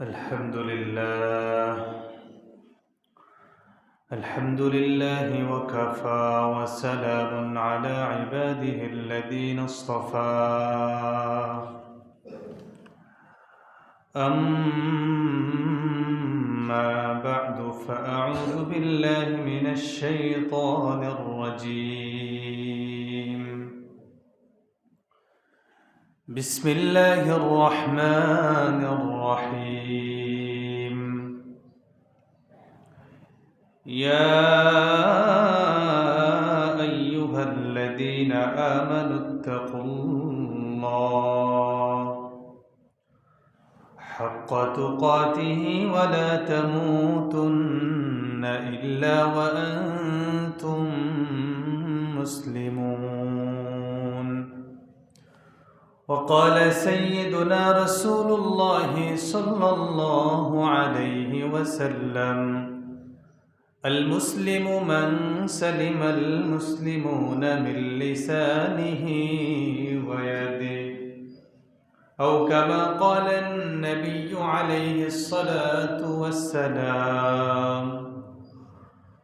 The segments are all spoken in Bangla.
الحمد لله وكفى وسلام على عباده الذين اصطفى أما بعد فأعوذ بالله من الشيطان الرجيم بسم الله الرحمن الرحيم يا أيها الذين آمنوا اتقوا الله حق تقاته ولا تموتن إلا وأنتم مسلمون وقال سيدنا رسول الله صلى الله عليه وسلم المسلم من سلم المسلمون من لسانه ويده أو كما قال النبي عليه الصلاة والسلام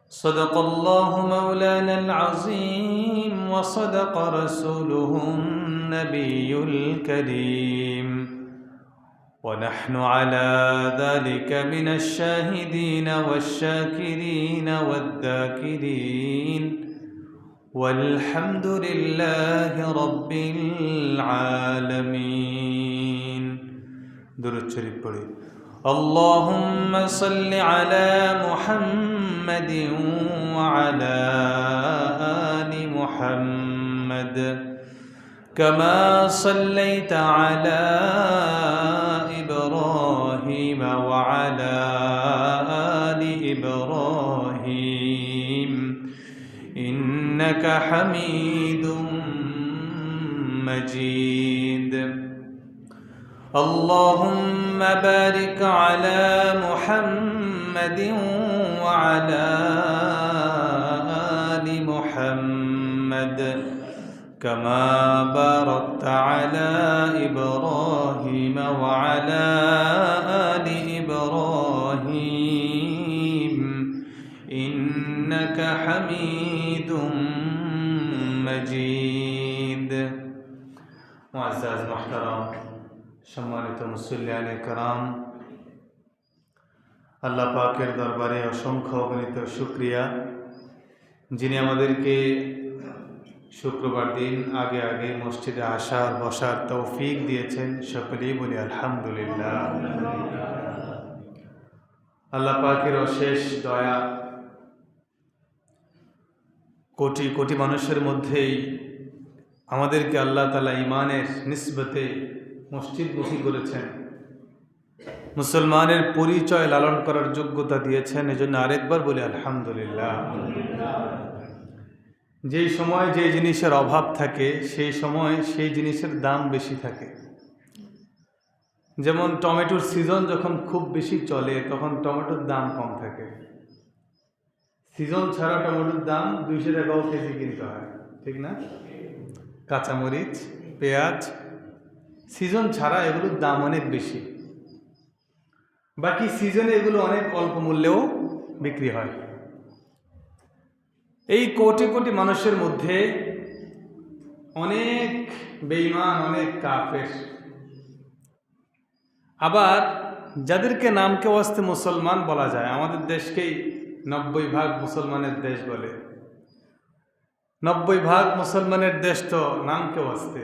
صدق الله مولانا العظيم وصدق رسوله النبي الكريم ونحن على ذلك من الشاهدين والشاكرين والذاكرين والحمد لله رب العالمين درود شريف پڑھیں اللهم صل على محمد وعلى آل محمد كما صليت على إبراهيم وعلى آل إبراهيم إنك حميد مجيد اللهم بارك على محمد وعلى آل محمد كما باركت على إبراهيم وعلى آل إبراهيم إنك حميد مجيد معزز محترم সম্মানিত মুসল্লিয়ানে کرام আল্লাহ পাকের দরবারে অসংখ্য অগণিত শুকরিয়া যিনি আমাদেরকে শুক্রবার দিন আগে আগে মসজিদে আসার বসার তৌফিক দিয়েছেন সকলেই বলি আলহামদুলিল্লাহ আল্লাহ পাকের অশেষ দয়া কোটি কোটি মানুষের মধ্যেই আমাদেরকে আল্লাহ তাআলা ঈমানের নিসবতে মসজিদমুখী করেছেন মুসলমানের পরিচয় লালন করার যোগ্যতা দিয়েছেন এজন্য আরেকবার বলি আলহামদুলিল্লাহ যেই সময় যে জিনিসের অভাব থাকে সেই সময় সেই জিনিসের দাম বেশি থাকে যেমন টমেটোর সিজন যখন খুব বেশি চলে তখন টমেটোর দাম কম থাকে সিজন ছাড়া টমেটোর দাম 200 টাকাও কেজি কিনতে হয় ঠিক না কাঁচামরিচ পেঁয়াজ সিজন ছাড়া এগুলোর দাম অনেক বেশি বাকি সিজনে এগুলো অনেক অল্প মূল্যেও বিক্রি হয় এই কোটি কোটি মানুষের মধ্যে অনেক বেঈমান অনেক কাফের আবার যাদেরকে নামকে ওয়াস্তে মুসলমান বলা যায় আমাদের দেশকেই 90% মুসলমানের দেশ বলে 90% মুসলমানের দেশ তো নামকে ওয়াস্তে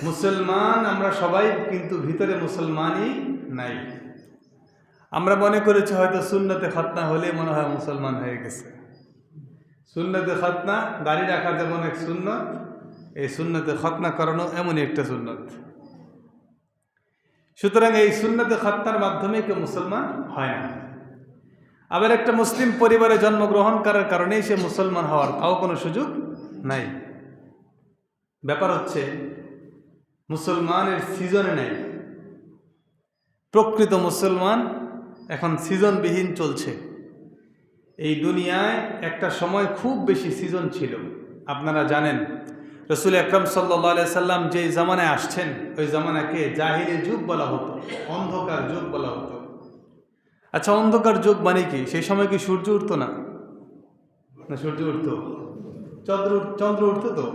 মুসলমান আমরা সবাই কিন্তু ভিতরে মুসলমানই নাই আমরা মনে করেছি হয়তো সুন্নতে খতনা হলে মনে হয় মুসলমান হয়ে গেছে সুন্নতে খতনা দাড়ি রাখা যেমন এক সুন্নত এই সুন্নতে খতনা করানো এমনই একটা সুন্নত সুতরাং এই সুন্নতে খতনার মাধ্যমে কেউ মুসলমান হয় না আবার একটা মুসলিম পরিবারে জন্মগ্রহণ করার কারণেই সে মুসলমান হওয়ার তাও কোনো সুযোগ নাই ব্যাপার হচ্ছে মুসলমানের সিজনে নেই প্রকৃত মুসলমান এখন সিজনবিহীন চলছে এই দুনিয়ায় একটা সময় খুব বেশি সিজন ছিল আপনারা জানেন রসুল আকরাম সাল্লাল্লাহু আলাইহি সাল্লাম যে জামানায় আসছেন ওই জামানাকে জাহিলি যুগ বলা হতো, অন্ধকার যুগ বলা হতো। আচ্ছা, অন্ধকার যুগ মানে কি? সেই সময় কি সূর্য উঠতো না? না, সূর্য উঠতো, চন্দ্র উঠতো, তো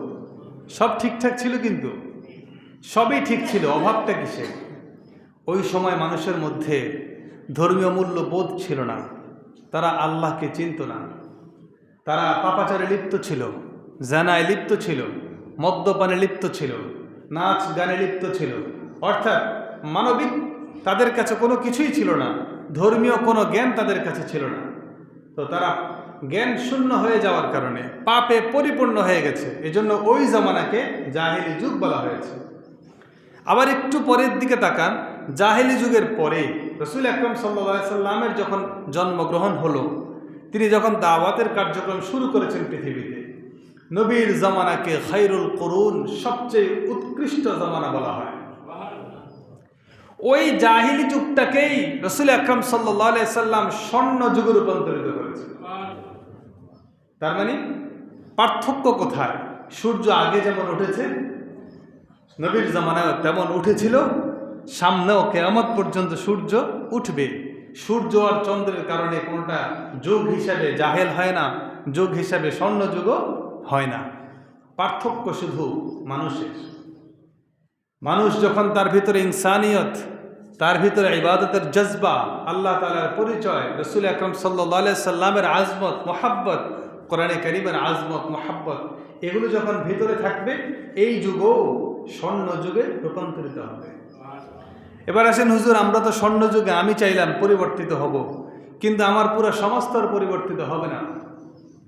সব ঠিকঠাক ছিল, কিন্তু সবই ঠিক ছিল, অভাবটা কিসে? ওই সময় মানুষের মধ্যে ধর্মীয় মূল্যবোধ ছিল না, তারা আল্লাহকে চিনত না, তারা পাপাচারে লিপ্ত ছিল, জানায় লিপ্ত ছিল, মদ্যপানে লিপ্ত ছিল, নাচ গানে লিপ্ত ছিল। অর্থাৎ মানবিক তাদের কাছে কোনো কিছুই ছিল না, ধর্মীয় কোনো জ্ঞান তাদের কাছে ছিল না। তো তারা জ্ঞান শূন্য হয়ে যাওয়ার কারণে পাপে পরিপূর্ণ হয়ে গেছে, এজন্য ওই জামানাকে জাহেলি যুগ বলা হয়েছে। আবার একটু পরের দিকে তাকান, জাহেলি যুগের পরে রসুল আকরাম সাল্লাল্লাহু আলাইহি সাল্লামের যখন জন্মগ্রহণ হলো, তিনি যখন দাওয়াতের কার্যক্রম শুরু করেছেন পৃথিবীতে, নবীর জামানাকে খায়রুল কুরুন, সবচেয়ে উৎকৃষ্ট জামানা বলা হয়। ওই জাহিলি যুগটাকেই রসুল আকরাম সাল্লাল্লাহু আলাইহি সাল্লাম স্বর্ণ যুগে রূপান্তরিত করেছেন। তার মানে পার্থক্য কোথায়? সূর্য আগে যেমন উঠেছে নবীর জামানায় তেমন উঠেছিল, সামনেও কিয়ামত পর্যন্ত সূর্য উঠবে। সূর্য আর চন্দ্রের কারণে কোনটা যুগ হিসাবে জাহেল হয় না, যুগ হিসাবে স্বর্ণ যুগও হয় না। পার্থক্য শুধু মানুষের। মানুষ যখন তার ভিতরে ইনসানিয়ত, তার ভিতরে ইবাদতের জজবা, আল্লাহ তাআলার পরিচয়, রাসূল আকরাম সাল্লাল্লাহু আলাইহি সাল্লামের আজমত, মুহাব্বত, কোরআনে কারীমের আজমত, মুহাব্বত, এগুলো যখন ভিতরে থাকবে, এই যুগও স্বর্ণ যুগে রূপান্তরিত হবে। এবার আসেন, হুজুর আমরা তো স্বর্ণ যুগে, আমি চাইলাম পরিবর্তিত হব, কিন্তু আমার পুরো সমাজ তো আর পরিবর্তিত হবে না।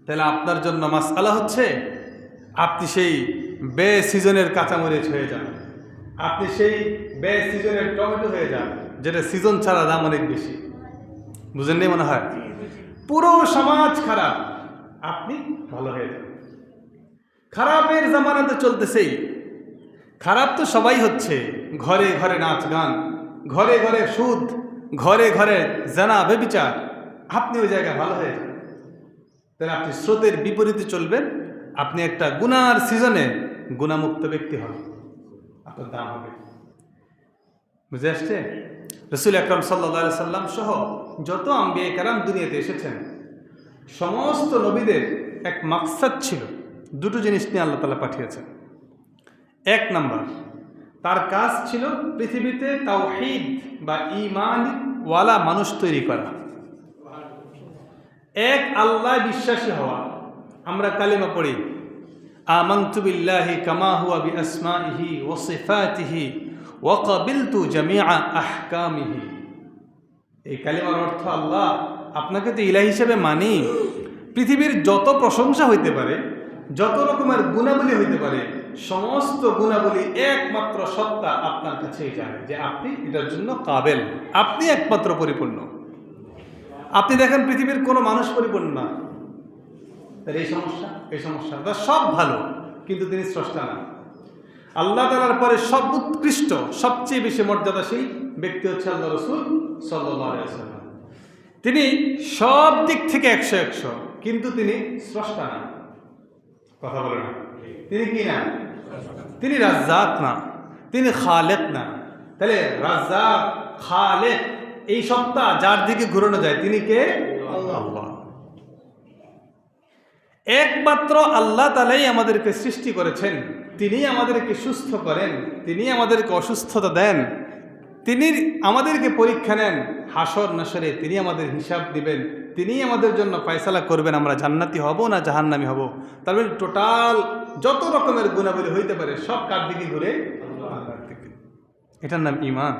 তাহলে আপনার জন্য মাসআলা হচ্ছে, আপনি সেই বে সিজনের কাঁচামরিচ হয়ে যান, আপনি সেই বে সিজনের টমেটো হয়ে যান, যেটা সিজন ছাড়া দাম অনেক বেশি। বুঝেননি মনে হয়? পুরো সমাজ খারাপ, আপনি ভালো হয়ে যান। খারাপের জামানাতে চলতেছেই, খারাপ তো সবাই হচ্ছে, ঘরে ঘরে নাচ গান, ঘরে ঘরে সুদ, ঘরে ঘরে জানা ব্যভিচার, আপনি ওই জায়গায় ভালো হয়ে যান। তাহলে আপনি স্রোতের বিপরীতে চলবেন, আপনি একটা গুনার সিজনে গুনামুক্ত ব্যক্তি হবেন, আপনার দাম হবে। বুঝে আসছে? রাসূল আকরাম সাল্লাল্লাহু আলাইহি সাল্লাম সহ যত আম্বিয়া কেরাম দুনিয়াতে এসেছেন, সমস্ত নবীদের এক মাকসাদ ছিল, দুটো জিনিস নিয়ে আল্লাহ তাআলা পাঠিয়েছেন। এক নাম্বার, তার কাজ ছিল পৃথিবীতে তাওহীদ বা ঈমান ওয়ালা মানুষ তৈরি করা, এক আল্লাহ বিশ্বাসী হওয়া। আমরা কালিমা পড়ি, আমানতু বিল্লাহি কামা হুয়া বিআসমাইহি ওয়া সিফাতিহি ওয়া ক্বাবিলতু জামিআ আহকামিহি। এই কালিমার অর্থ, আল্লাহ আপনাকে তো ইলাহ হিসেবে মানি, পৃথিবীর যত প্রশংসা হইতে পারে, যত রকমের গুণাবলী হইতে পারে, সমস্ত গুণাবলী একমাত্র সত্তা আপনার কাছেই জানে যে আপনি এটার জন্য কাবেল, আপনি একমাত্র পরিপূর্ণ। আপনি দেখেন পৃথিবীর কোনো মানুষ পরিপূর্ণ না, তার এই সমস্যা তার সব ভালো, কিন্তু তিনি স্রষ্টা না। আল্লাহ তাআলার পরে সব উৎকৃষ্ট, সবচেয়ে বেশি মর্যাদাশীল ব্যক্তি হচ্ছে আল্লাহ রাসূল সাল্লাল্লাহু আলাইহি ওয়াসাল্লাম। তিনি সব দিক থেকে 100, কিন্তু তিনি স্রষ্টা না। কথা বলে না, তিনি কি না? তিনি রাজ্জাক না, তিনি খালেক না। তাহলে রাজ্জাক, খালেক, এই সত্তা যার দিকে ঘুরানো যায়, তিনি কে? আল্লাহ। একমাত্র আল্লাহ তাআলাই আমাদেরকে সৃষ্টি করেছেন, তিনি আমাদেরকে সুস্থ করেন, তিনি আমাদেরকে অসুস্থতা দেন, তিনি আমাদেরকে পরীক্ষা নেন, হাসর নাসরে তিনি আমাদের হিসাব দিবেন, তিনি আমাদের জন্য ফয়সালা করবেন আমরা জান্নাতি হব না জাহান্নামী হব। তার মানে টোটাল যত রকমের গুণাবলী হইতে পারে সব কার দিকে ঘুরে? আল্লাহর দিকে। এটার নাম ঈমান।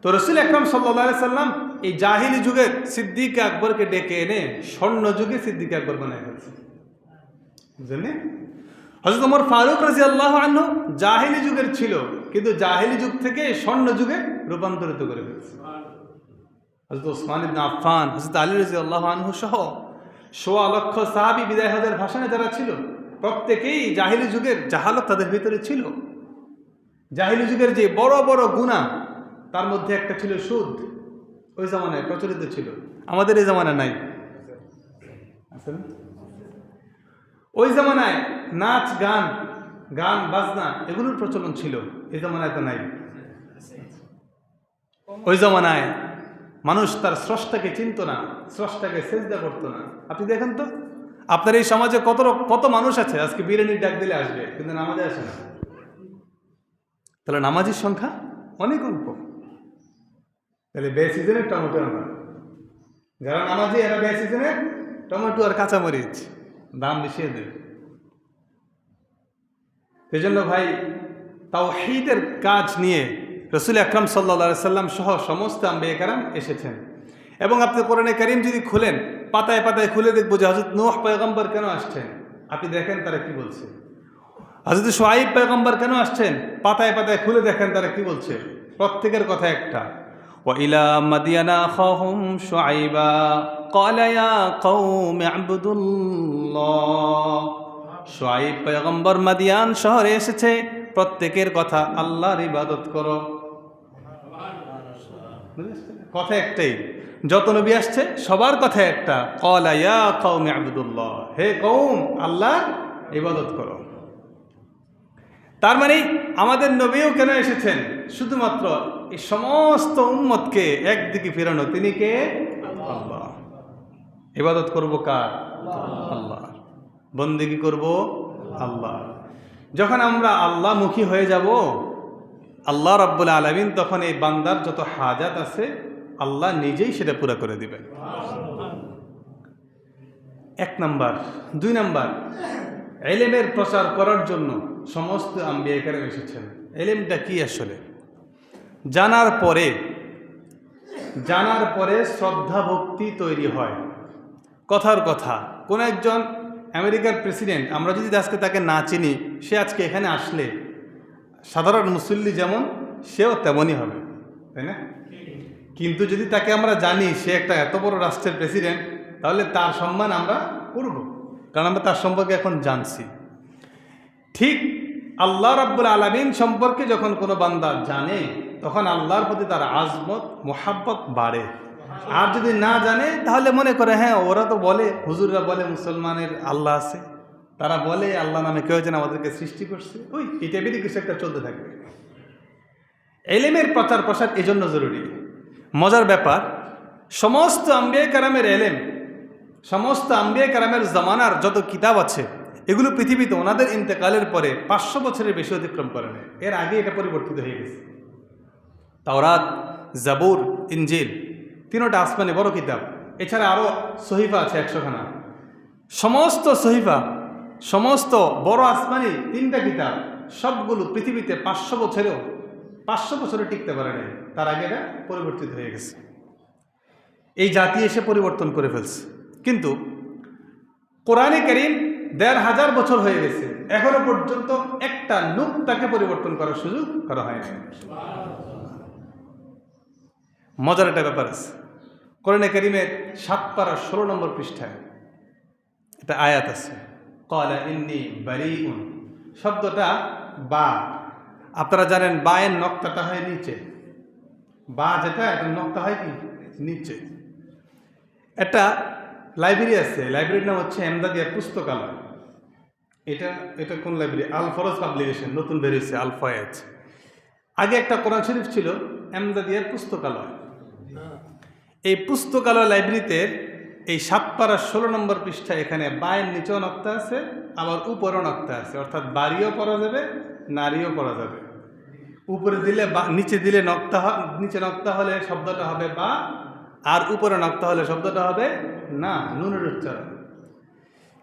তো রাসূল আকরাম সাল্লাল্লাহু আলাইহি সাল্লাম এই জাহিলি যুগে সিদ্দিক আকবরকে ডেকে এনে স্বর্ণ যুগে সিদ্দিক আকবর বানায় ফেলছে। বুঝলেন? হযরত ওমর ফারুক রাদিয়াল্লাহু আনহু জাহিলি যুগের ছিল, কিন্তু জাহিলি যুগ থেকে স্বর্ণ যুগে রূপান্তরিত করে ফেলছে। হযরত ওসমান ইবনে আফফান, হযরত আলী রাদিয়াল্লাহু আনহু সহ ১৬ লক্ষ সাহাবী বিদায় হজের ভাষণে যারা ছিল, প্রত্যেকেই জাহিলি যুগের জাহালত তাদের ভিতরে ছিল। জাহিলি যুগের যে বড় বড় গুনাহ, তার মধ্যে একটা ছিল সুদ। ওই জামানায় প্রচলিত ছিল, আমাদের এই জামানায় নাই। ওই জামানায় নাচ গান, গান বাজনা এগুলোর প্রচলন ছিল, এই জমানায় তো নাই। ওই জমানায় মানুষ তার স্রষ্টাকে চিনত না, স্রষ্টাকে সেজদা করতো না। আপনি দেখেন তো আপনার এই সমাজে কত মানুষ আছে আজকে বিরিয়ানির ডাক দিলে আসবে, কিন্তু নামাজে আসে না। তাহলে নামাজির সংখ্যা অনেক অল্প। তাহলে বে সিজনের টমেটো আমরা যারা নামাজি, এরা বে সিজনের টমেটো আর কাঁচামরিচ দাম মিশিয়ে দেবে। এই জন্য ভাই, তাওহীদের কাজ নিয়ে রাসূল আকরাম সাল্লাল্লাহু আলাইহি সাল্লাম সহ সমস্ত আম্বিয়া কেরাম এসেছেন। এবং আপনি কোরআনে কারীম যদি খুলেন, পাতায় পাতায় খুলে দেখবো যে হযরত নূহ পয়গম্বর কেন আসছেন। আপনি দেখেন তারা কি বলছে। হযরত শুআয়ব পয়গম্বর কেন আসছেন, পাতায় পাতায় খুলে দেখেন তারা কি বলছে। প্রত্যেকের কথা একটা, ওয়া ইলা মাদিয়ানা আখাহুম শুআইবা ক্বালা ইয়া কওমি ইবুদুল্লাহ। শুআয়ব পয়গম্বর মাদিয়ান শহরে এসেছে, প্রত্যেকের কথা আল্লাহর ইবাদত করো। কথা একটাই, যত নবী আসছে সবার কথা একটা, ক্বালা ইয়া কওমি ইবুদুল্লাহ, হে কওম আল্লাহর ইবাদত করো। তার মানে আমাদের নবীও কেন এসেছেন, শুধুমাত্র এই সমস্ত উম্মতকে একদিকে ফেরানো। তিনি কে? আল্লাহ। ইবাদত করব কার? আল্লাহ। বন্দেগী করব আল্লাহ। যখন আমরা আল্লাহমুখী হয়ে যাব, আল্লাহ রাব্বুল আলামিন তখন এই বান্দার যত হাজাত আছে আল্লাহ নিজেই সেটা পুরা করে দিবেন। 1 নাম্বার। 2 নাম্বার, ইলমের প্রচার করার জন্য সমস্ত আম্বিয়া কেরাম এসেছেন। ইলমটা কি আসলে জানার পরে শ্রদ্ধা ভক্তি তৈরি হয়। কথার কথা, কোন একজন আমেরিকার প্রেসিডেন্ট, আমরা যদি আজকে তাকে না চিনি, সে আজকে এখানে আসলে সাধারণ মুসল্লি যেমন, সেও তেমনই হবে, তাই না? কিন্তু যদি তাকে আমরা জানি সে একটা এত বড় রাষ্ট্রের প্রেসিডেন্ট, তাহলে তার সম্মান আমরা করব, কারণ আমরা তার সম্পর্কে এখন জানছি। ঠিক আল্লাহ রাব্বুল আলামিন সম্পর্কে যখন কোনো বান্দা জানে, তখন আল্লাহর প্রতি তার আজমত মোহাব্বত বাড়ে। আর যদি না জানে, তাহলে মনে করে হ্যাঁ ওরা তো বলে, হুজুররা বলে মুসলমানের আল্লাহ আছে, তারা বলে আল্লাহ নামে কেউ যেন আমাদেরকে সৃষ্টি করছে, ওই এটা বেরিয়ে কিছু একটা চলতে থাকবে। ইলমের প্রচার প্রসার এজন্য জরুরি। মজার ব্যাপার, সমস্ত আম্বিয়া কেরামের ইলম, সমস্ত আম্বিয়া কেরামের জামানার যত কিতাব আছে, এগুলো পৃথিবীতে ওনাদের ইন্তেকালের পরে 500 বছরের বেশি অতিক্রম করে না। এর আগে এটা পরিবর্তিত হয়ে গেছে। তাওরাত, জাবুর, ইনজিল, তিনোটা আসমানি বড় কিতাব। এছাড়া আরও সহিফা আছে 100 খানা। সমস্ত সহিফা, সমস্ত বড় আসমানি 3টা কিতাব, সবগুলো পৃথিবীতে 500 বছরে টিকতে পারে না। তার আগে এটা পরিবর্তিত হয়ে গেছে। এই জাতি এসে পরিবর্তন করে ফেলছে। কিন্তু কোরআনে কারীম 1500 বছর হয়ে গেছে, এখনো পর্যন্ত একটা নুকতাকে পরিবর্তন করার সুযোগ করা হয়নি। মজার একটা ব্যাপার আছে, কোরআনে কারীমের 7 পারা 16 নম্বর পৃষ্ঠায় একটা আয়াত আছে, ক্বালা ইন্নী বারীউন। শব্দটা বা, আপনারা জানেন বা এর নক্তাটা হয় নিচে, বা যেটা এটা নক্তা হয় কি নিচে। একটা লাইব্রেরি আছে, লাইব্রেরির নাম হচ্ছে এমদাদিয়া পুস্তকালয়। এটা কোন লাইব্রেরি? আল ফরজ পাবলিকেশন, নতুন বেরিয়েছে আল ফয়েজ। আগে একটা কোরআন শরীফ ছিল এমদাদিয়া পুস্তকালয়। এই পুস্তকালয় লাইব্রেরিতে এই 7 পারা 16 নম্বর পৃষ্ঠা, এখানে বায়ের নিচেও নক্তা আছে, আবার উপরেও নক্তা আছে। অর্থাৎ বাড়িও পড়া যাবে, নারীও পড়া যাবে। উপরে দিলে বা, নিচে দিলে নক্তা, নিচে নক্তা হলে শব্দটা হবে বা, আর উপরে নক্তা হলে শব্দটা হবে না, নুনের উচ্চারণ।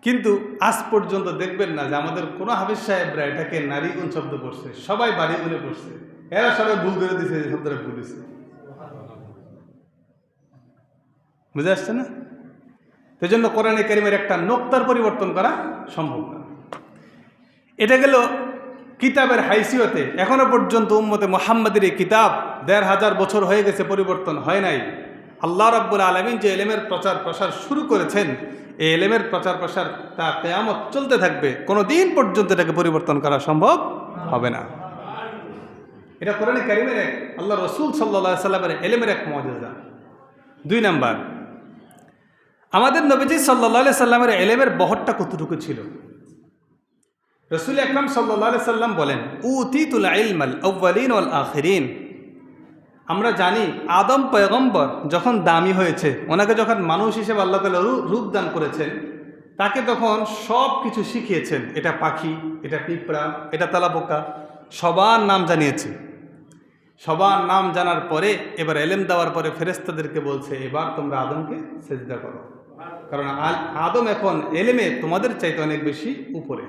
কিন্তু আজ পর্যন্ত দেখবেন না যে আমাদের কোনো হাফেজ সাহেবরা এটাকে নারী গুণ শব্দ পড়ছে, সবাই বাড়ি গুণে পড়ছে। এরা সবাই ভুল করে দিচ্ছে, যে শব্দটা ভুল হয়েছে। বুঝে আসছে না? সেই জন্য কোরআনে কারীমের একটা নোক্তার পরিবর্তন করা সম্ভব না। এটা গেল কিতাবের হাইসিয়তে। এখনো পর্যন্ত উম্মতে মুহাম্মাদের এই কিতাব 1500 বছর হয়ে গেছে, পরিবর্তন হয় নাই। আল্লাহ রাব্বুল আলামিন যে ইলমের প্রচার প্রসার শুরু করেছেন, এই ইলমের প্রচার প্রসার তা কিয়ামত চলতে থাকবে, কোনো দিন পর্যন্ত এটাকে পরিবর্তন করা সম্ভব হবে না। এটা কোরআনে কারীমের এক, আল্লাহ রাসূল সাল্লাল্লাহু আলাইহি সাল্লামের ইলমের এক মুআজিজা। 2 নাম্বার, আমাদের নবীজি সাল্লাল্লাহু আলাইহি সাল্লামের ইলমের বহরটা কতটুকু ছিল। রাসূল আকরাম সাল্লাল্লাহু আলাইহি সাল্লাম বলেন, উতিতুল ইলমাল আউয়ালিন ওয়াল আখিরিন। আমরা জানি আদম পয়গম্বর যখন দামি হয়েছে, ওনাকে যখন মানুষ হিসেবে আল্লাহ তাআলা রূপ দান করেছেন, তাকে তখন সব কিছু শিখিয়েছেন। এটা পাখি, এটা পিঁপড়া, এটা তেলাপোকা, সবার নাম জানিয়েছে। সবার নাম জানার পরে এবার এলেম দেওয়ার পরে ফেরেশতাদেরকে বলছে, এবার তোমরা আদমকে সেজদা করো, কারণ আদম এখন এলেমে তোমাদের চাইতে অনেক বেশি উপরে।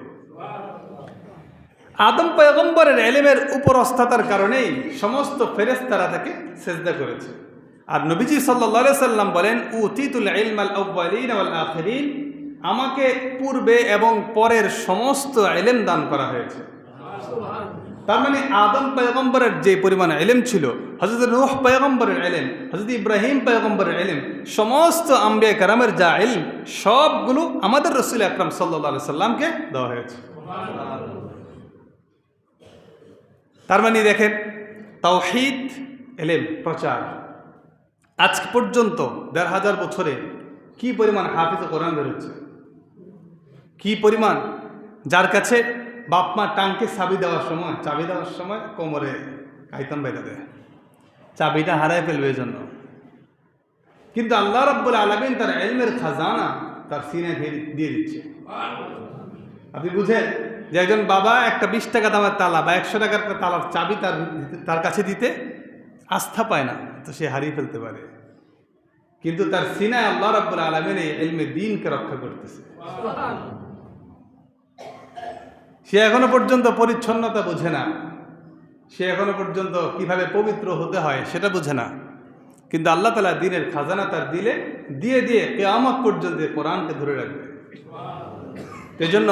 আদম পয়গম্বরের এলেমের উপরস্থতার কারণেই সমস্ত ফেরেশতারা তাকে সেজদা করেছে। আর নবীজি সাল্লাল্লাহু আলাইহি সাল্লাম বলেন, উতিতুল ইলমাল আউয়ালিন ওয়াল আখিরিন, আমাকে পূর্বে এবং পরের সমস্ত ইলম দান করা হয়েছে। তার মানে আদম পয়গম্বরের যে পরিমাণ ইলম ছিল, হযরত নূহ পয়গম্বরের ইলম, হযরত ইব্রাহিম পয়গম্বরের ইলম, সমস্ত আম্বিয়া কেরামের যা ইলম, সবগুলো আমাদের রাসূল আকরাম সাল্লাল্লাহু আলাইহি সাল্লামকে দেওয়া হয়েছে। তার মানে দেখেন, তাওহীদ ইলম প্রচার আজ পর্যন্ত ১৫০০ বছরে কি পরিমাণ হাফিজ কোরআন বেরোচ্ছে, কি পরিমাণ, যার কাছে বাপ মা টাঙ্কে চাবি দেওয়ার সময় কোমরে কাইতন বাইরে দেয়, চাবিটা হারায় ফেলবে এই জন্য। কিন্তু আল্লাহ রাব্বুল আলামিন তার ইলমের খাজানা তার সিনায় দিয়ে দিচ্ছে। আপনি বুঝেন যে একজন বাবা একটা ২০ টাকা দামের তালা বা ১০০ টাকার তালার চাবি তার কাছে দিতে আস্থা পায় না, তো সে হারিয়ে ফেলতে পারে। কিন্তু তার সিনায় আল্লাহ রাব্বুল আলামিন এই ইলমে দ্বীনকে রক্ষা করতেছে। সে এখনো পর্যন্ত পরিচ্ছন্নতা বোঝে না, সে এখনো পর্যন্ত কিভাবে পবিত্র হতে হয় সেটা বোঝে না, কিন্তু আল্লাহ তাআলা দ্বীনের খাজানা তার দিলে দিয়ে দিয়ে কিয়ামত পর্যন্ত কোরআনকে ধরে রাখবে। এই জন্য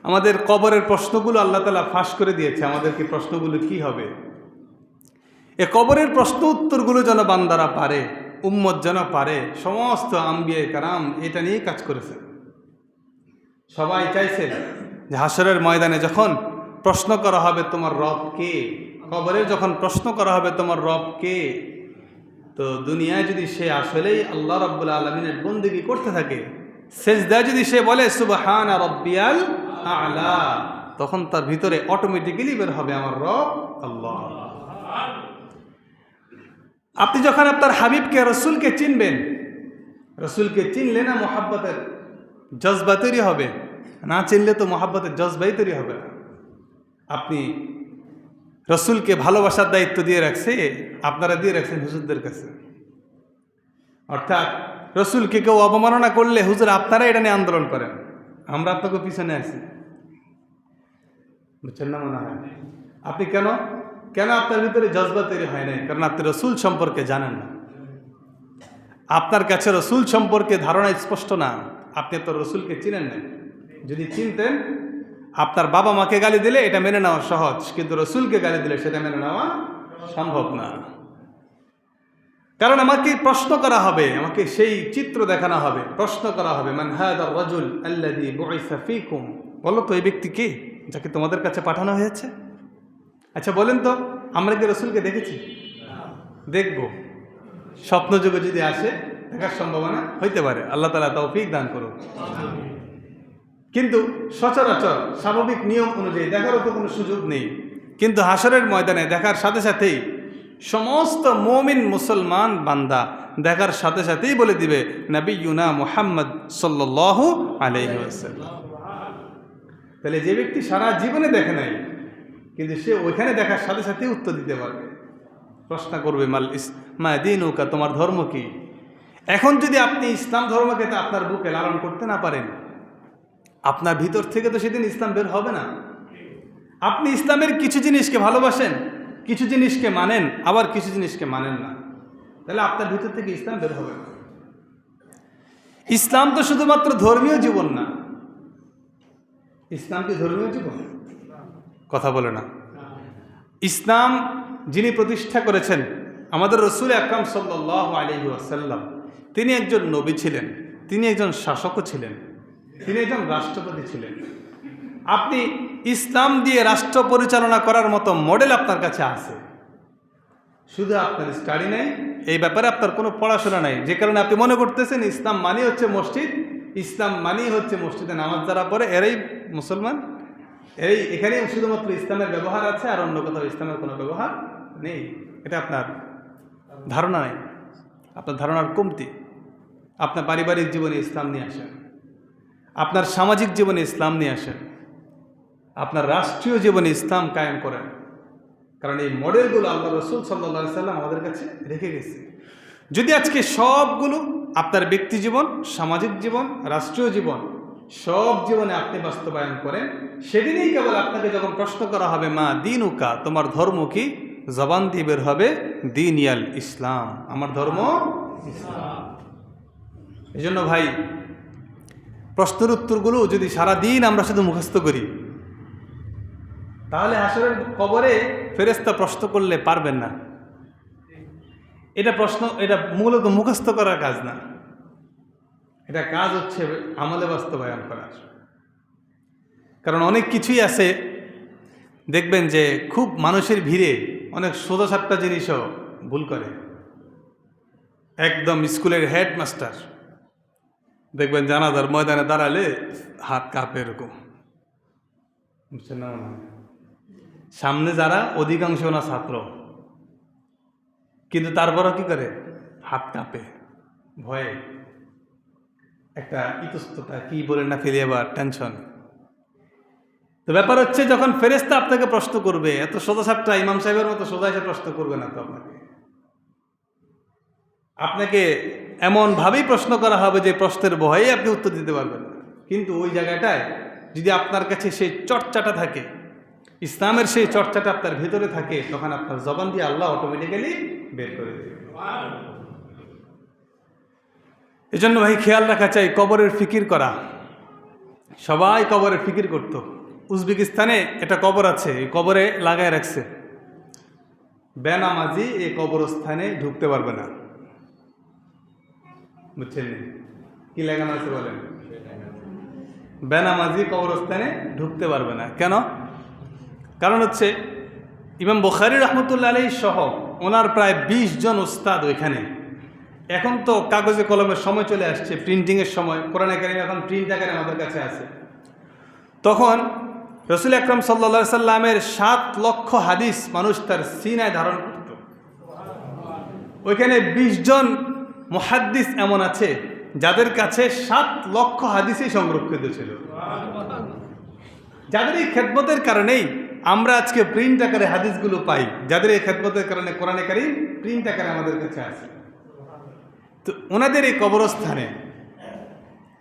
আমাদের কবরের প্রশ্নগুলো আল্লাহ তাআলা ফাঁস করে দিয়েছে। আমাদেরকে প্রশ্নগুলো কি হবে, এ কবরের প্রশ্ন উত্তরগুলো যেন বান্দারা পারে, উম্মত যেন পারে। সমস্ত আম্বিয়া কেরাম এটা নিয়ে কাজ করেছে। সবাই চাইছে যে হাসরের ময়দানে যখন প্রশ্ন করা হবে তোমার রব কে, কবরে যখন প্রশ্ন করা হবে তোমার রব কে, তো দুনিয়ায় যদি সে আসলেই আল্লাহ রাব্বুল আলামিনের বন্দেগী করতে থাকে, সেজদায় যদি সে বলে সুবহানা রাব্বিয়াল আ'লা, তখন তার ভিতরে অটোমেটিক্যালি বের হবে আমার রব আল্লাহ। আপনি যখন আপনার হাবিবকে, রসুলকে চিনবেন, রসুলকে চিনলে না মোহাব্বতের জজবা তৈরি হবে, না চিনলে তো মোহাব্বতের জজবাই তৈরি হবে না। আপনি রসুলকে ভালোবাসার দায়িত্ব দিয়ে রাখছে, আপনারা দিয়ে রাখছেন হুজুরদের কাছে। অর্থাৎ রসুলকে কেউ অবমাননা করলে হুজুর আপনারা এটা নিয়ে আন্দোলন করেন, আমরা আপনাকে পিছনে আছি, বুঝছেন না? মনে হয় আপনি কেন আপনার ভিতরে জজবা তৈরি হয় নাই? কারণ আপনি রসুল সম্পর্কে জানেন না, আপনার কাছে রসুল সম্পর্কে ধারণা স্পষ্ট না, আপনি তো রসুলকে চিনেন না। যদি চিনতেন, আপনার বাবা মাকে গালি দিলে এটা মেনে নেওয়া সহজ, কিন্তু রসুলকে গালি দিলে সেটা মেনে নেওয়া সম্ভব না। কারণ আমাকে প্রশ্ন করা হবে, আমাকে সেই চিত্র দেখানো হবে, প্রশ্ন করা হবে, মান হাযার রাজুল আল্লাযী বুইসা ফীকুম, বলো তো এই ব্যক্তি কে যাকে তোমাদের কাছে পাঠানো হয়েছে? আচ্ছা বলেন তো, আমরা কি রসুলকে দেখেছি? দেখব, স্বপ্ন যুগে যদি আসে দেখার সম্ভাবনা হইতে পারে, আল্লাহ তাআলা তৌফিক দান করুন। কিন্তু সচরাচর স্বাভাবিক নিয়ম অনুযায়ী দেখারও তো কোনো সুযোগ নেই। কিন্তু হাসরের ময়দানে দেখার সাথে সাথেই সমস্ত মুমিন মুসলমান বান্দা দেখার সাথে সাথেই বলে দিবে নবিয়ুনা মুহাম্মদ সাল্লাল্লাহু আলাইহি ওয়াসাল্লাম। তাহলে যে ব্যক্তি সারা জীবনে দেখে নাই, কিন্তু সে ওইখানে দেখার সাথে সাথেই উত্তর দিতে পারবে। প্রশ্ন করবে মা দীনুকা, তোমার ধর্ম কি? এখন যদি আপনি ইসলাম ধর্মকে তো আপনার বুকে লালন করতে না পারেন, আপনার ভিতর থেকে তো সেদিন ইসলাম বের হবে না। আপনি ইসলামের কিছু জিনিসকে ভালোবাসেন, কিছু জিনিসকে মানেন, আবার কিছু জিনিসকে মানেন না, তাহলে আপনার ভিতর থেকে ইসলাম বের হবে না। ইসলাম তো শুধুমাত্র ধর্মীয় জীবন না। ইসলাম কি ধর্মীয় জীবন? কথা বলে না। ইসলাম যিনি প্রতিষ্ঠা করেছেন আমাদের রাসূল আকরাম সাল্লাল্লাহু আলাইহি ওয়াসাল্লাম, তিনি একজন নবী ছিলেন, তিনি একজন শাসকও ছিলেন, তিনি একজন রাষ্ট্রপতি ছিলেন। আপনি ইসলাম দিয়ে রাষ্ট্র পরিচালনা করার মতো মডেল আপনার কাছে আছে, শুধু আপনার স্টাডি নেই, এই ব্যাপারে আপনার কোনো পড়াশোনা নাই, যে কারণে আপনি মনে করতেছেন ইসলাম মানেই হচ্ছে মসজিদ, ইসলাম মানেই হচ্ছে মসজিদে নামাজ যারা পড়ে এরাই মুসলমান? এখানে শুধুমাত্র ইসলামের ব্যবহার আছে, আর অন্য কোথাও ইসলামের কোনো ব্যবহার নেই। এটা আপনার ধারণা নেই, আপনার ধারণার কমতি। আপনার পারিবারিক জীবনে ইসলাম নিয়ে আসেন, আপনার সামাজিক জীবনে ইসলাম নিয়ে আসেন, আপনার রাষ্ট্রীয় জীবনে ইসলাম কায়েম করেন। কারণ এই মডেলগুলো আল্লাহ রসুল সাল্লাল্লাহু আলাইহি সাল্লাম আমাদের কাছে রেখে গেছে। যদি আজকে সবগুলো আপনার ব্যক্তি জীবন, সামাজিক জীবন, রাষ্ট্রীয় জীবন, সব জীবনে আপনি বাস্তবায়ন করেন, সেদিনই কেবল আপনাকে যখন প্রশ্ন করা হবে মা দীনুকা, তোমার ধর্ম কি, জবান দিয়ে বের হবে দীন ইয়াল ইসলাম, আমার ধর্ম ইসলাম। এই জন্য ভাই, প্রশ্নের উত্তরগুলো যদি সারাদিন আমরা শুধু মুখস্থ করি, তাহলে হাসরের কবরে ফেরেশতা প্রশ্ন করলে পারবেন না। এটা মূলত মুখস্থ করার কাজ না, এটা কাজ হচ্ছে আমলে বাস্তবায়ন করার। কারণ অনেক কিছুই আছে, দেখবেন যে খুব মানুষের ভিড়ে অনেক সোজা সাপটা জিনিসও ভুল করে। একদম স্কুলের হেডমাস্টার দেখবেন জানাজার ময়দানে দাঁড়ালে হাত কাঁপে এরকম, বুঝছেন না? সামনে যারা অধিকাংশ না ছাত্র, কিন্তু তারপরও কি করে, হাত কাঁপে ভয়ে, একটা ইতস্ততা, কি বলে না ফেলে আবার টেনশন। তো ব্যাপার হচ্ছে, যখন ফেরেশতা আপনাকে প্রশ্ন করবে, এত সোজা সাপটা ইমাম সাহেবের মতো সোজা এসে প্রশ্ন করবে না তো আপনাকে এমনভাবেই প্রশ্ন করা হবে যে প্রশ্নের ভয়ে আপনি উত্তর দিতে পারবেন না। কিন্তু ওই জায়গাটায় যদি আপনার কাছে সেই চর্চাটা থাকে, ইসলামের সেই চর্চাটা আপনার ভেতরে থাকে, তখন আপনার জবান দিয়ে আল্লাহ অটোমেটিক্যালি বের করে দেবে। এজন্য ভাই খেয়াল রাখা চাই, কবরের ফিকির করা। সবাই কবরের ফিকির করত। উজবেকিস্তানে একটা কবর আছে, এই কবরে লাগায় রাখছে বেনামাজি এই কবরস্থানে ঢুকতে পারবে না। বুঝছেন কি লাগানো আছে বলেন? বেনামাজি কবরস্থানে ঢুকতে পারবে না। কেন? কারণ হচ্ছে ইমাম বুখারী রাহমাতুল্লাহ আলাইহি সহ ওনার প্রায় 20 জন উস্তাদ ওইখানে। এখন তো কাগজে কলমের সময় চলে আসছে, প্রিন্টিংয়ের সময়। কোরআনে কারীম এখন প্রিন্ট আকারে আমাদের কাছে আছে। তখন রাসূল আকরাম সাল্লাল্লাহু আলাইহি সাল্লামের 7 লক্ষ হাদিস মানুষ তার সিনায় ধারণ করত। ওইখানে 20 জন মুহাদ্দিস এমন আছে যাদের কাছে 7 লক্ষ হাদিসই সংরক্ষিত ছিল, যাদের এই খেদমতের কারণেই আমরা আজকে প্রিন্ট আকারে হাদিসগুলো পাই, যাদের এই খেদমতের কারণে কোরআনে কারীম প্রিন্ট আকারে আমাদের কাছে আছে। তো ওনাদের এই কবরস্থানে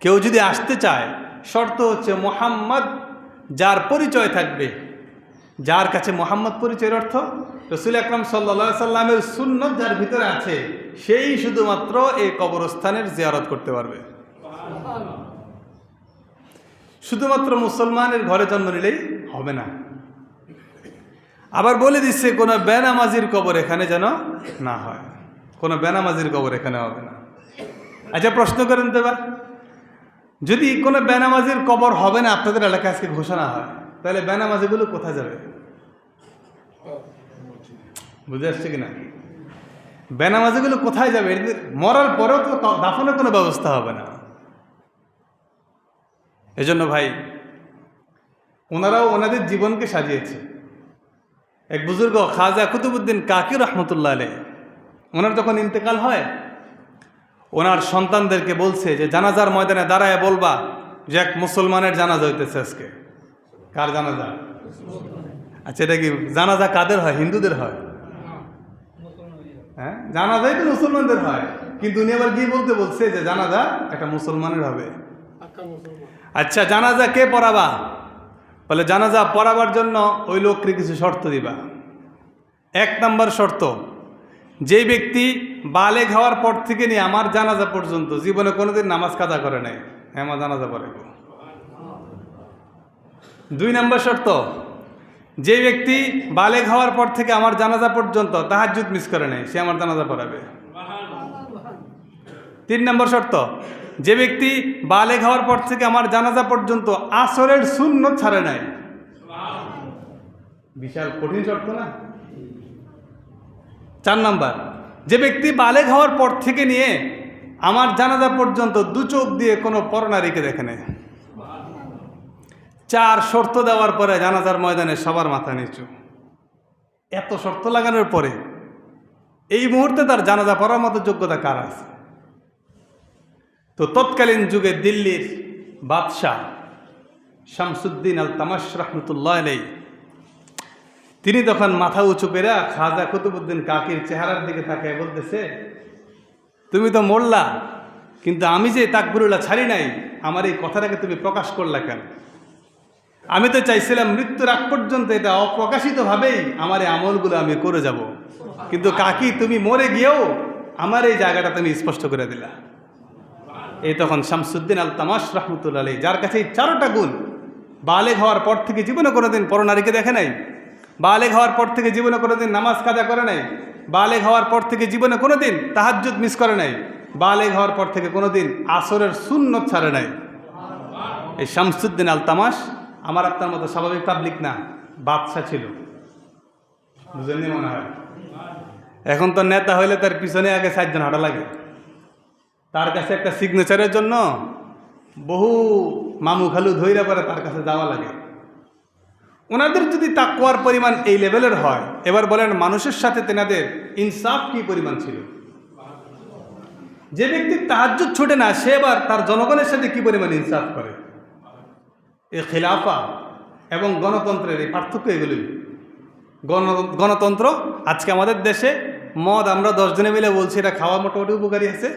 কেউ যদি আসতে চায়, শর্ত হচ্ছে মুহাম্মদ যার পরিচয় থাকবে, যার কাছে মুহাম্মদ পরিচয়ের অর্থ রাসূল আকরাম সাল্লাল্লাহু আলাইহি সাল্লামের সুন্নাত যার ভিতরে আছে, সেই শুধুমাত্র এই কবরস্থানের জিয়ারত করতে পারবে। শুধুমাত্র মুসলমানের ঘরে জন্ম নিলেই হবে না। আবার বলে দিচ্ছে কোনো বেনামাজির কবর এখানে যেন না হয়, কোনো বেনামাজির কবর এখানে হবে না। আচ্ছা প্রশ্ন করেন তো এবার, যদি কোনো বেনামাজির কবর হবে না আপনাদের এলাকায় আজকে ঘোষণা হয়, তাহলে বেনামাজিগুলো কোথায় যাবে? বুঝে আসছে কিনা? বেনামাজিগুলো কোথায় যাবে? মরার পরেও তো দাফনের কোনো ব্যবস্থা হবে না। এজন্য ভাই, ওনারাও ওনাদের জীবনকে সাজিয়েছে। এক বুজুর্গ খাজা কুতুবউদ্দিন কাকি রহমতুল্লাহ আলাইহি, ওনার যখন ইন্তেকাল হয়, ওনার সন্তানদেরকে বলছে যে জানাজার ময়দানে দাঁড়ায় বলবা যে এক মুসলমানের জানাজা হইতেছে আজকে। কার জানাজা? আচ্ছা, এটা কি জানাজা কাদের হয়? হিন্দুদের হয়? হ্যাঁ, জানাজাই তো মুসলমানদের হয়, কিন্তু উনি আবার কি বলতে বলছে যে জানাজা একটা মুসলমানের হবে। আচ্ছা, জানাজা কে পড়াবা? বলে জানাজা পড়াবার জন্য ওই লোককে কিছু শর্ত দিবা। 1 নম্বর শর্ত, যে ব্যক্তি বালেগ হওয়ার পর থেকে নিয়ে আমার জানাজা পর্যন্ত জীবনে কোনোদিন নামাজ কাজা করে নাই, আমার জানাজা পড়াইব। 2 নম্বর শর্ত, যে ব্যক্তি বালেগ হওয়ার পর থেকে আমার জানাজা পর্যন্ত তাহাজ্জুদ মিস করে নাই, সে আমার জানাজা পড়াবে। 3 নম্বর শর্ত, যে ব্যক্তি বালেগ হওয়ার পর থেকে আমার জানাজা পর্যন্ত আসরের সুন্নত ছাড়ে নাই। বিশাল কঠিন শর্ত না? 4 নম্বর, যে ব্যক্তি বালেগ হওয়ার পর থেকে নিয়ে আমার জানাজা পর্যন্ত 2 চোখ দিয়ে কোনো পরনারীকে দেখে নেয়। 4 শর্ত দেওয়ার পরে জানাজার ময়দানে সবার মাথা নিচু। এত শর্ত লাগানোর পরে এই মুহূর্তে তার জানাজা পড়ার মতো যোগ্যতা কার আছে? তো তৎকালীন যুগে দিল্লির বাদশাহ শামসুদ্দিন আল তামাশ রহমতুল্লাহ আলাইহি তিনি তখন মাথা উঁচু করে খাজা কুতুবউদ্দিন কাকির চেহারার দিকে তাকিয়ে বলতেছে, তুমি তো মরলা, কিন্তু আমি যে তাকবীরুল্লাহ ছাড়ি নাই, আমার এই কথাটাকে তুমি প্রকাশ করলা কেন? আমি তো চাইছিলাম মৃত্যুর আগ পর্যন্ত এটা অপ্রকাশিতভাবেই আমার এই আমলগুলো আমি করে যাব, কিন্তু কাকি তুমি মরে গিয়েও আমার এই জায়গাটা তুমি স্পষ্ট করে দিলা। এই তখন শামসুদ্দিন আল তামাশ রহমতুল্লাহ আলাইহি, যার কাছে এই 4টা গুণ, বালেগ হওয়ার পর থেকে জীবনে কোনোদিন পরনারীকে দেখে নাই, বালেগ হওয়ার পর থেকে জীবনে কোনোদিন নামাজ কাজা করে নাই, বালেগ হওয়ার পর থেকে জীবনে কোনোদিন তাহাজ্জুদ মিস করে নাই, বালেগ হওয়ার পর থেকে কোনোদিন আসরের সুন্নত ছাড়ে নাই। এই শামসুদ্দিন আল তামাশ আমার আপনার মতো স্বাভাবিক পাবলিক না, বাদশাহ ছিল, বুঝেননি মনে হয়। এখন তো নেতা হইলে তার পিছনে আগে 4 জন হাঁটা লাগে, তার কাছে একটা সিগনেচারের জন্য বহু মামু খালু ধৈরা পরে তার কাছে যাওয়া লাগে। ওনাদের যদি তাকওয়ার পরিমাণ এই লেভেলের হয়, এবার বলেন মানুষের সাথে তেনাদের ইনসাফ কি পরিমাণ ছিল? যে ব্যক্তির তাহাজ্জুদ ছুটে না, সে এবার তার জনগণের সাথে কি পরিমাণ ইনসাফ করে। এই খিলাফা এবং গণতন্ত্রের এই পার্থক্য এগুলোই। গণতন্ত্র আজকে আমাদের দেশে মদ আমরা 10 জনে মিলে বলছি এটা খাওয়া মোটামুটি উপকারী আছে,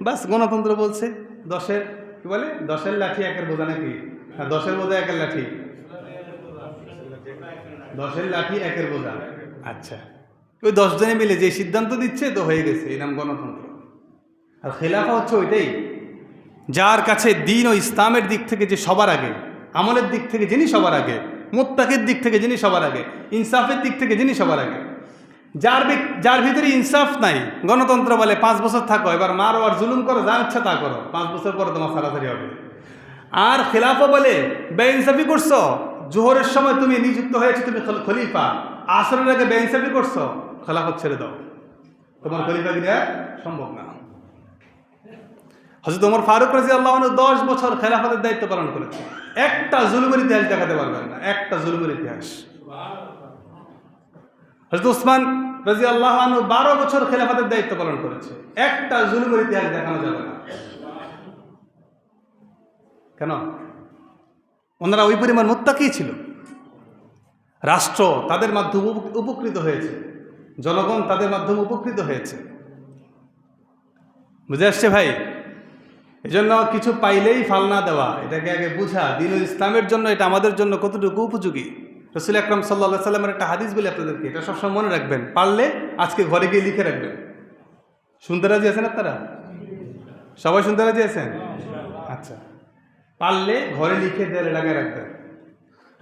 বাস গণতন্ত্র বলছে 10-এর কি বলে 10-এর লাঠি 1-এর বোঝা নাকি, 10-এর বোঝা 1-এর লাঠি, 10-এর লাঠি 1-এর বোঝা। আচ্ছা, ওই 10 জনে মিলে যে সিদ্ধান্ত দিচ্ছে তো হয়ে গেছে, এই নাম গণতন্ত্র। আর খেলাফা হচ্ছে ওইটাই, যার কাছে দিন ও ইসলামের দিক থেকে যে সবার আগে, আমলের দিক থেকে যিনি সবার আগে, মুত্তাকির দিক থেকে যিনি সবার আগে, ইনসাফের দিক থেকে যিনি সবার আগে। যার ভিতরে ইনসাফ নাই, গণতন্ত্র বলে 5 বছর থাকো, এবার মারো আর জুলুম করো, যা ইচ্ছা তা করো, 5 বছর পরে তোমার সারাসারি হবে। আর খেলাফা বলে বেইনসাফি করছো, জোহরের সময় তুমি নিযুক্ত হয়েছে তুমি খলিফা, আসরের আগে বেইনসাফি করছো, খেলাফত ছেড়ে দাও, তোমার খলিফাগিরি সম্ভব না। হযরত ওমর ফারুক রাদিয়াল্লাহু আনহু 10 বছর খেলাফতের দায়িত্ব পালন করেছে, একটা জুলুমের ইতিহাস দেখাতে পারবেন না, একটা জুলুমের ইতিহাস। হযরত উসমান রাদিয়াল্লাহু আনহু 12 বছর খেলাফতের দায়িত্ব পালন করেছে, একটা জুলুমের ইতিহাস দেখানো যাবে না। কেন? ওনারা ওই পরিমাণ মুত্তাকি ছিল। রাষ্ট্র তাদের মাধ্যমে উপকৃত হয়েছে, জনগণ তাদের মাধ্যমে উপকৃত হয়েছে। বুঝে আসছে ভাই? এজন্য কিছু পাইলেই ফালনা দেওয়া, এটাকে আগে বুঝা, দ্বীন ও ইসলামের জন্য এটা আমাদের জন্য কতটুকু উপযোগী। রাসূল আকরাম সাল্লাল্লাহু আলাইহি সাল্লামের একটা হাদিস বলে আপনাদেরকে, এটা সবসময় মনে রাখবেন, পারলে আজকে ঘরে গিয়ে লিখে রাখবেন। শুনতে রাজি আছেন আপনারা? সবাই শুনতে রাজি আছেন? আচ্ছা, পারলে ঘরে লিখে দেয়ালে লাগিয়ে রাখবেন।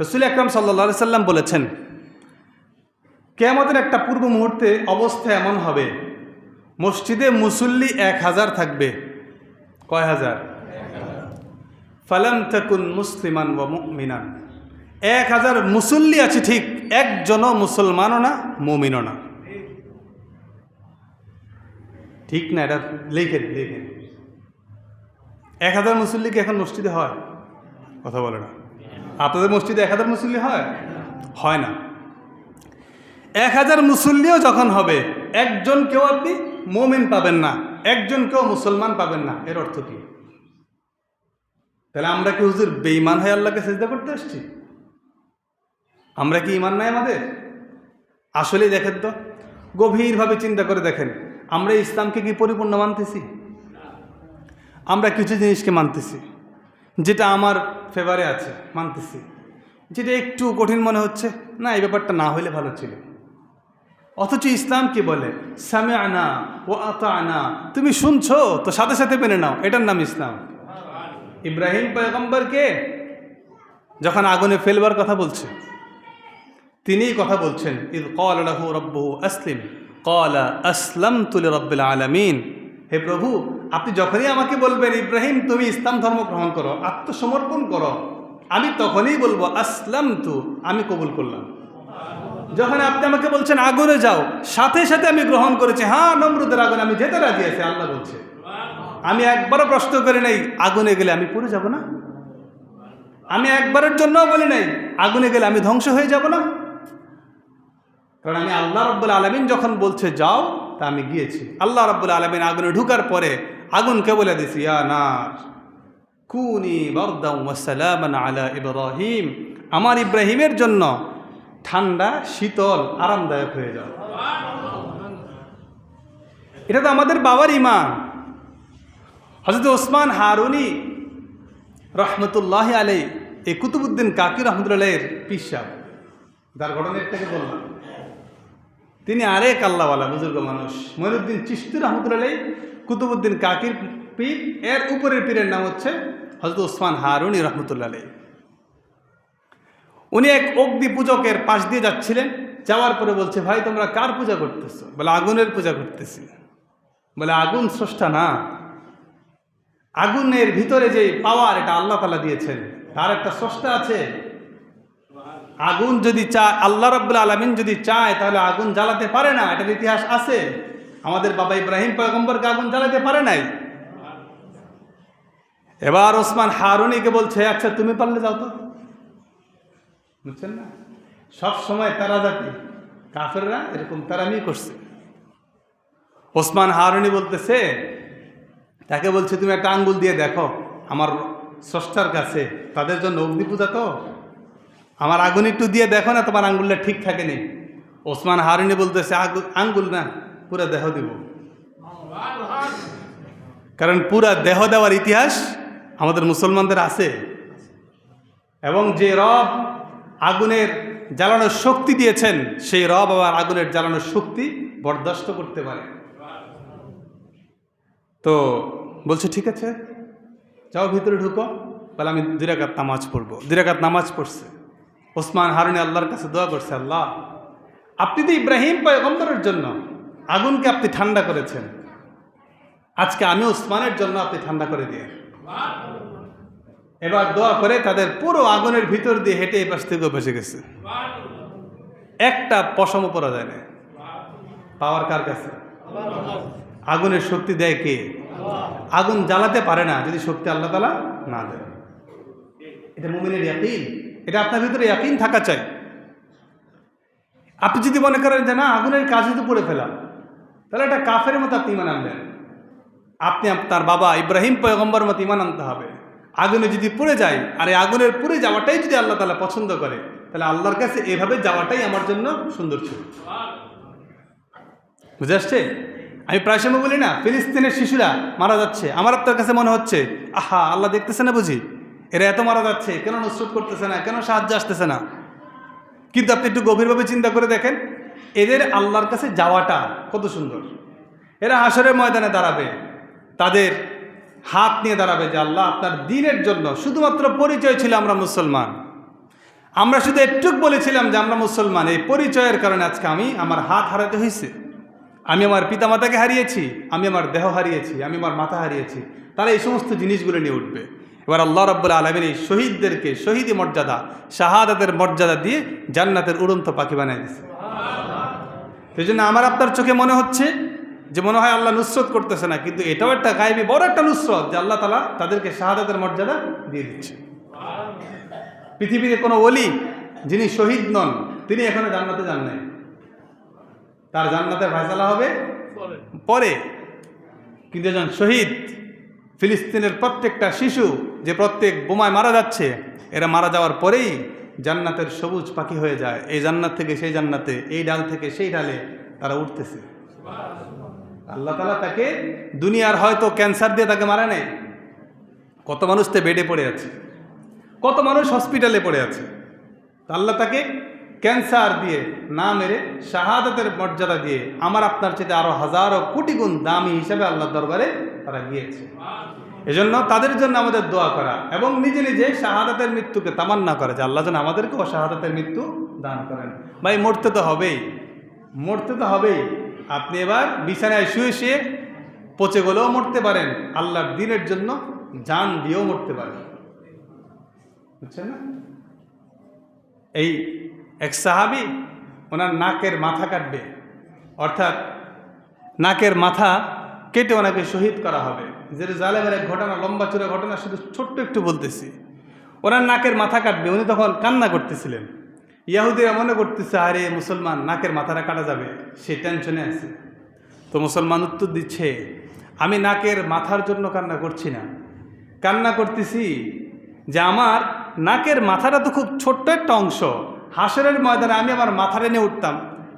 রাসূল আকরাম সাল্লাল্লাহু আলাইহি সাল্লাম বলেছেন, কিয়ামতের একটা পূর্ব মুহূর্তে অবস্থা এমন হবে, মসজিদে মুসল্লি 1000 থাকবে। কয় হাজার? ফালাম তাকুন মুসলিমান ওয়া মুমিনান, 1000 মুসল্লি আছে ঠিক, একজনও মুসলমানও না, মুমিনও না। ঠিক না? এটা লিখেন। 1000 মুসল্লি কি এখন মসজিদে হয়? কথা বলে না। আপনাদের মসজিদে 1000 মুসল্লি হয়? হয় না। 1000 মুসল্লিও যখন হবে, একজন কেউ আপনি মুমিন পাবেন না, একজন কেউ মুসলমান পাবেন না। এর অর্থ কি? তাহলে আমরা কি হুজুর বেঈমান হয়ে আল্লাহকে সিজদা করতে আসছি? আমরা কি ঈমান নাই আমাদের? আসলে দেখেন তো, গভীরভাবে চিন্তা করে দেখেন, আমরা ইসলামকে কি পরিপূর্ণ মানতেছি? আমরা কিছু জিনিসকে মানতেছি, যেটা আমার ফেভারে আছে মানতেছি, যেটা একটু কঠিন মনে হচ্ছে, না এই ব্যাপারটা না হইলে ভালো ছিল। অথচ ইসলাম কি বলে? সামিআনা ওয়া আতা'না, তুমি শুনছো তো সাথে সাথে মেনে নাও, এটার নাম ইসলাম। ইব্রাহিম পয়গম্বরকে যখন আগুনে ফেলবার কথা বলছে, তিনিই কথা বলছেন, ইয ক্বালা লাহু রাব্বুহু আসলিম ক্বালা আসলামতু লিরাব্বিল আলামিন। হে প্রভু, আপনি যখনই আমাকে বলবেন ইব্রাহিম তুমি ইসলাম ধর্ম গ্রহণ করো, আত্মসমর্পণ করো, আমি তখনই বলবো আসলামতু, আমি কবুল করলাম। যখন আপনি আমাকে বলছেন আগুনে যাও, সাথে সাথে আমি গ্রহণ করেছি, হ্যাঁ নমরুদের আগুনে আমি যেতে রাজি আছি। আল্লাহ বলছে, আমি একবারও প্রশ্ন করি নাই আগুনে গেলে আমি পুড়ে যাব না। আমি একবারের জন্যও বলি নাই আগুনে গেলে আমি ধ্বংস হয়ে যাব না, কারণ আমি আল্লাহ রাব্বুল আলামিন যখন বলছে যাও তা আমি গিয়েছি। আল্লাহ রাব্বুল আলামিন আগুনে ঢুকার পরে আগুনকে বলে দিছি, ইয়া নার কুনি বারদান ওয়া সালামান আলা ইব্রাহিম, আমার ইব্রাহিমের জন্য ঠান্ডা শীতল আরামদায়ক হয়ে যাও। এটা তো আমাদের বাবার ইমান। হযরত ওসমান হারুনি রহমতুল্লাহ আলাই, এই কুতুবউদ্দিন কাকি রহমতুল্লাহের পিসাব, যার ঘটনা থেকে বললাম, তিনি আরেক আল্লাহওয়ালা বুজুর্গ মানুষ, মঈনুদ্দিন চিশতি রহমতুল্লাহ কুতুবউদ্দিন কাকির পীর, এর উপরের পীরের নাম হচ্ছে হযরত ওসমান হারুনি রহমতুল্লাহ আলাই। উনি এক অগ্নি পূজকের পাশ দিয়ে যাচ্ছিলেন, যাওয়ার পরে বলছে, ভাই তোমরা কার পূজা করতেছো? বলে আগুনের পূজা করতেছি। বলে আগুন স্রষ্টা না, আগুনের ভিতরে যে পাওয়ার এটা আল্লাহ তাআলা দিয়েছেন, তার একটা স্রষ্টা আছে। আগুন যদি চায়, আল্লাহ রাব্বুল আলামিন যদি চায় তাহলে আগুন জ্বালাতে পারে না, এটার ইতিহাস আছে। আমাদের বাবা ইব্রাহিম পয়গম্বরকে আগুন জ্বালাতে পারে নাই। এবার ওসমান হারুনিকে বলছে, আচ্ছা তুমি পারলে যাও তো। বুঝছেন না, সব সময় তারা জাতি কাফেররা এরকম তারামি করছে। ওসমান হারুনি বলতেছে, তাকে বলছে তুমি একটা আঙ্গুল দিয়ে দেখো আমার স্রষ্টার কাছে, তাদের জন্য অগ্নি পূজা তো, আমার আগুন একটু দিয়ে দেখো না তোমার আঙ্গুলটা ঠিক থাকে নি। ওসমান হারুনি বলতেছে, আঙ্গুল না, পুরা দেহ দিব, কারণ পুরা দেহ দেওয়ার ইতিহাস আমাদের মুসলমানদের আছে। এবং যে রব আগুনের জ্বালানোর শক্তি দিয়েছেন, সেই রব আবার আগুনের জ্বালানোর শক্তি বরদাস্ত করতে পারে। তো বলছে ঠিক আছে যাও ভিতরে ঢুকো। বলে আমি 2 রাকাত নামাজ পড়বো। 2 রাকাত নামাজ পড়ছে। ওসমান হারুনি আল্লাহর কাছে দোয়া করছে, আল্লাহ আপনি তো ইব্রাহিম পয়গম্বরের জন্য আগুনকে আপনি ঠান্ডা করেছেন, আজকে আমি ওসমানের জন্য আপনি ঠান্ডা করে দিয়ে। এবার দোয়া করে তাদের পুরো আগুনের ভিতর দিয়ে হেঁটে এই পাশ থেকে বসে গেছে, একটা পশমও পরা যায় না। পাওয়ার কার কাছে? আগুনের শক্তি দেয় কে? আগুন জ্বালাতে পারে না যদি শক্তি আল্লাহ তাআলা না দেয়। এটা মুমিনের ইয়াকিন, এটা আপনার ভিতরে ইয়াকিন থাকা চাই। আপনি যদি মনে করেন যে না আগুনের কাজে তো পড়ে ফেলা, তাহলে এটা কাফের মতো আপনি ঈমান আনলেন। আপনি আপনার বাবা ইব্রাহিম পয়গম্বর মতো ঈমান আনতে হবে। আগুনে যদি পুড়ে যায়, আর এই আগুনের পুড়ে যাওয়াটাই যদি আল্লাহ তাআলা পছন্দ করে, তাহলে আল্লাহর কাছে এভাবে যাওয়াটাই আমার জন্য সুন্দর ছিল। বুঝে আসছে? আমি প্রায় সময় বলি না, ফিলিস্তিনের শিশুরা মারা যাচ্ছে, আমার আপনার কাছে মনে হচ্ছে আহা আল্লাহ দেখতেছে না বুঝি, এরা এত মারা যাচ্ছে, কেন নুসরত করতেছে না, কেন সাহায্য আসতেছে না? কিন্তু আপনি একটু গভীরভাবে চিন্তা করে দেখেন, এদের আল্লাহর কাছে যাওয়াটা কত সুন্দর। এরা হাসরের ময়দানে দাঁড়াবে, তাদের হাত নিয়ে দাঁড়াবে যে আল্লাহ আপনার দ্বীনের জন্য, শুধুমাত্র পরিচয় ছিল আমরা মুসলমান, আমরা শুধু একটুক বলেছিলাম যে আমরা মুসলমান, এই পরিচয়ের কারণে আজকে আমি আমার হাত হারাতে হয়েছে, আমি আমার পিতামাতাকে হারিয়েছি, আমি আমার দেহ হারিয়েছি, আমি আমার মাথা হারিয়েছি। তারা এই সমস্ত জিনিসগুলো নিয়ে উঠবে। এবার আল্লাহ রাব্বুল আলামিন এই শহীদদেরকে শহীদি মর্যাদা, শাহাদাতের মর্যাদা দিয়ে জান্নাতের উড়ন্ত পাখি বানিয়ে দিয়েছে। সেই জন্য আমার আপনার চোখে মনে হচ্ছে যে মনে হয় আল্লাহ নুসরত করতেছে না, কিন্তু এটাও একটা গায়েবী বড় একটা নুসরত যে আল্লাহ তাআলা তাদেরকে শাহাদাতের মর্যাদা দিয়ে দিচ্ছে। পৃথিবীতে কোনো ওলি যিনি শহীদ নন, তিনি এখনো জান্নাতে যান নাই, তার জান্নাতের ফয়সালা হবে পরে। কিন্তু একজন শহীদ, ফিলিস্তিনের প্রত্যেকটা শিশু যে প্রত্যেক বোমায় মারা যাচ্ছে, এরা মারা যাওয়ার পরেই জান্নাতের সবুজ পাখি হয়ে যায়। এই জান্নাত থেকে সেই জান্নাতে, এই ডাল থেকে সেই ডালে তারা উঠতেছে। আল্লাহ তাআলা তাকে দুনিয়ার হয়তো ক্যান্সার দিয়ে তাকে মারা নেই, কত মানুষ তো বেডে পড়ে আছে, কত মানুষ হসপিটালে পড়ে আছে, আল্লাহ তাকে ক্যান্সার দিয়ে না মেরে শাহাদাতের মর্যাদা দিয়ে আমার আপনার চেয়ে আরো হাজারো কোটি গুণ দামি হিসেবে আল্লাহর দরবারে তারা গিয়েছে। এজন্য তাদের জন্য আমাদের দোয়া করা এবং নিজে নিজে শাহাদাতের মৃত্যুকে তামান্না করা যে আল্লাহ যেন আমাদেরকেও শাহাদাতের মৃত্যু দান করেন। ভাই মরতে তো হবেই, মরতে তো হবেই। আপনি এবার বিছানায় শুয়ে শুয়ে পচে গেলেও মরতে পারেন, আল্লাহর দ্বীনের জন্য জান দিয়েও মরতে পারেন। বুঝছেন না? এই এক সাহাবী ওনার নাকের মাথা কাটবে, অর্থাৎ নাকের মাথা কেটে ওনাকে শহীদ করা হবে। জেরুজালেমের এক ঘটনা, লম্বা চূড়া ঘটনা, শুধু ছোট্ট একটু বলতেছি। ওনার নাকের মাথা কাটবে, উনি তখন কান্না করতেছিলেন। ইয়াহুদিরা মনে করতেছে আরে মুসলমান নাকের মাথাটা কাটা যাবে, সে টেনশনে আছে। তো মুসলমান উত্তর দিচ্ছে, আমি নাকের মাথার জন্য কান্না করছি না, কান্না করতেছি যে আমার নাকের মাথাটা তো খুব ছোট্ট একটা অংশ। হাসরের ময়দানে আমি আমার মাথাটা নিয়ে উঠতাম,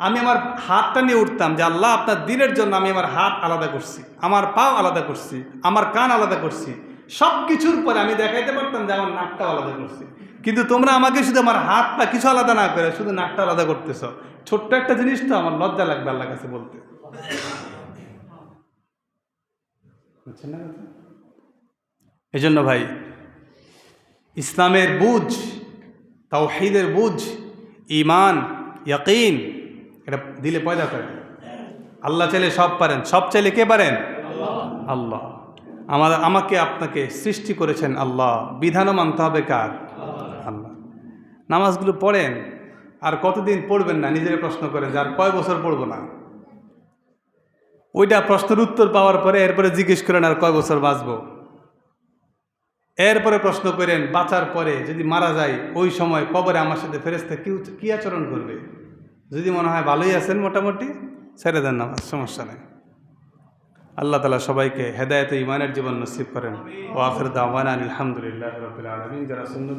আমি আমার হাতটা নিয়ে উঠতাম যে আল্লাহ আপনার দিনের জন্য আমি আমার হাত আলাদা করছি, আমার পাও আলাদা করছি, আমার কান আলাদা করছি, সব কিছুর পরে আমি দেখাইতে পারতাম যে আমার নাকটাও আলাদা করছি। কিন্তু তোমরা আমাকে শুধু আমার হাত পা কিছু আলাদা না করে শুধু নাকটা আলাদা করতেছ। ছোট্ট একটা জিনিস তো, আমার লজ্জা লাগবে আল্লাহর কাছে বলতে। এই জন্য ভাই, ইসলামের বুঝ, তাওহীদের বুঝ, ঈমান, ইয়াকিন, এটা দিলে পয়দা করে। আল্লাহ চাইলে সব পারেন, সব চাইলে কে পারেন? আল্লাহ। আমাকে আপনাকে সৃষ্টি করেছেন আল্লাহ, বিধানও মানতে হবে কার? আল্লাহ। নামাজগুলো পড়েন, আর কতদিন পড়বেন না নিজেরা প্রশ্ন করেন যে আর কয় বছর পড়বো না। ওইটা প্রশ্নের উত্তর পাওয়ার পরে এরপরে জিজ্ঞেস করেন আর কয় বছর বাঁচবো। এরপরে প্রশ্ন করেন বাঁচার পরে যদি মারা যায় ওই সময় কবরে আমার সাথে ফেরেশতা কি আচরণ করবে। যদি মনে হয় ভালোই আছেন মোটামুটি, ছেড়ে দেন নামাজ, সমস্যা নেই। আল্লাহ তাআলা সবাইকে হেদায়েত ও ঈমানের জীবন নসিব করেন। ওয়া আখির দাওয়ানা আলহামদুলিল্লাহি রাব্বিল আলামিন। যারা সুন্নাত